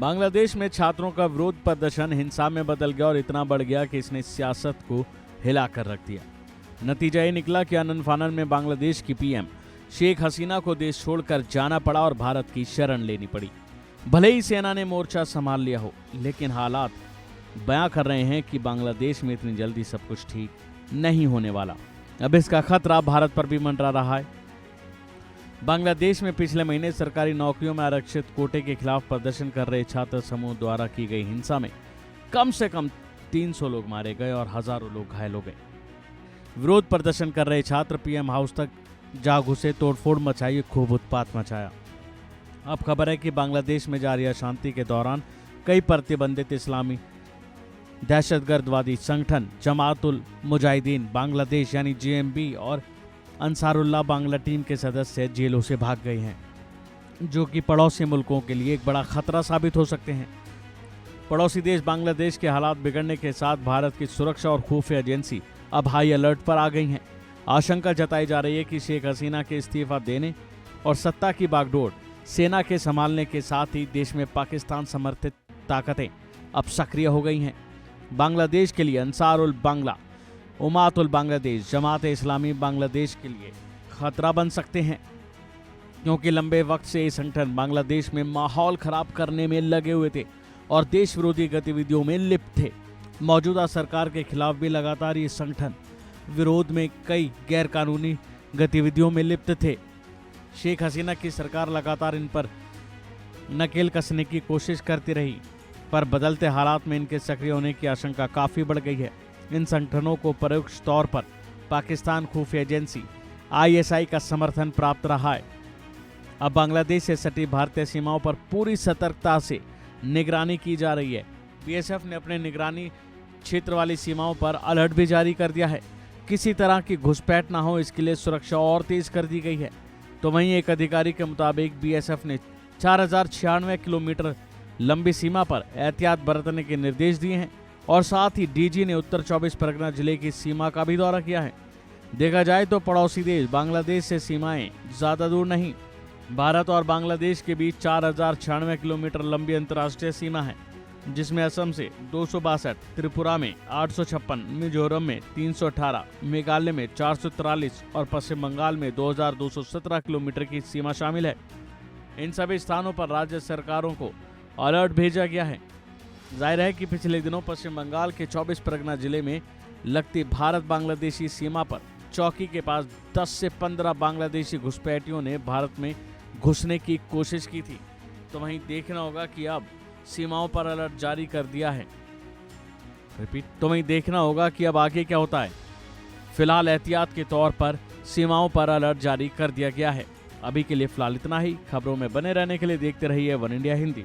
बांग्लादेश में छात्रों का विरोध प्रदर्शन हिंसा में बदल गया और इतना बढ़ गया कि इसने सियासत को हिलाकर रख दिया। नतीजा ये निकला कि आनन फानन में बांग्लादेश की पीएम शेख हसीना को देश छोड़कर जाना पड़ा और भारत की शरण लेनी पड़ी। भले ही सेना ने मोर्चा संभाल लिया हो, लेकिन हालात बयां कर रहे हैं कि बांग्लादेश में इतनी जल्दी सब कुछ ठीक नहीं होने वाला। अब इसका खतरा भारत पर भी मंडरा रहा है। बांग्लादेश में पिछले महीने सरकारी नौकरियों में आरक्षित कोटे के खिलाफ प्रदर्शन कर रहे छात्र समूह द्वारा की गई हिंसा में कम से कम 300 लोग मारे गए और हजारों लोग घायल हो गए। विरोध प्रदर्शन कर रहे छात्र पीएम हाउस तक जा घुसे, तोड़फोड़ मचाई, खूब उत्पात मचाया। अब खबर है कि बांग्लादेश में जारी अशांति के दौरान कई प्रतिबंधित इस्लामी दहशतगर्दवादी संगठन जमातुल मुजाहिदीन बांग्लादेश यानी जेएमबी और अंसारुल्लाह बांग्ला टीम के सदस्य जेलों से भाग गए हैं, जो कि पड़ोसी मुल्कों के लिए एक बड़ा खतरा साबित हो सकते हैं। पड़ोसी देश बांग्लादेश के हालात बिगड़ने के साथ भारत की सुरक्षा और खुफिया एजेंसी अब हाई अलर्ट पर आ गई हैं। आशंका जताई जा रही है कि शेख हसीना के इस्तीफा देने और सत्ता की बागडोर सेना के संभालने के साथ ही देश में पाकिस्तान समर्थित ताकतें अब सक्रिय हो गई हैं। बांग्लादेश के लिए अंसारुल बांग्ला, उमातुल बांग्लादेश, जमात इस्लामी बांग्लादेश के लिए खतरा बन सकते हैं, क्योंकि लंबे वक्त से ये संगठन बांग्लादेश में माहौल खराब करने में लगे हुए थे और देश विरोधी गतिविधियों में लिप्त थे। मौजूदा सरकार के खिलाफ भी लगातार ये संगठन विरोध में कई गैरकानूनी गतिविधियों में लिप्त थे। शेख हसीना की सरकार लगातार इन पर नकेल कसने की कोशिश करती रही, पर बदलते हालात में इनके सक्रिय होने की आशंका काफी बढ़ गई है। इन संगठनों को परोक्ष तौर पर पाकिस्तान खुफिया एजेंसी आईएसआई का समर्थन प्राप्त रहा है। अब बांग्लादेश से सटी भारतीय सीमाओं पर पूरी सतर्कता से निगरानी की जा रही है। बीएसएफ ने अपने निगरानी क्षेत्र वाली सीमाओं पर अलर्ट भी जारी कर दिया है। किसी तरह की घुसपैठ ना हो, इसके लिए सुरक्षा और तेज कर दी गई है। तो वहीं एक अधिकारी के मुताबिक बीएसएफ ने 4096 किलोमीटर लंबी सीमा पर एहतियात बरतने के निर्देश दिए हैं और साथ ही डीजी ने उत्तर 24 परगना जिले की सीमा का भी दौरा किया है। देखा जाए तो पड़ोसी देश बांग्लादेश से सीमाएं ज्यादा दूर नहीं। भारत और बांग्लादेश के बीच 4096 किलोमीटर लंबी अंतर्राष्ट्रीय सीमा है, जिसमें असम से 262, त्रिपुरा में 856, मिजोरम में 318, मेघालय में 443 और पश्चिम बंगाल में 2217 किलोमीटर की सीमा शामिल है। इन सभी स्थानों पर राज्य सरकारों को अलर्ट भेजा गया है। जाहिर है कि पिछले दिनों पश्चिम बंगाल के 24 परगना जिले में लगती भारत बांग्लादेशी सीमा पर चौकी के पास 10 से 15 बांग्लादेशी घुसपैठियों ने भारत में घुसने की कोशिश की थी। तो वहीं देखना होगा कि अब सीमाओं पर अलर्ट जारी कर दिया है। तो वहीं देखना होगा कि अब आगे क्या होता है। फिलहाल एहतियात के तौर पर सीमाओं पर अलर्ट जारी कर दिया गया है। अभी के लिए फिलहाल इतना ही। खबरों में बने रहने के लिए देखते रहिए वन इंडिया हिंदी।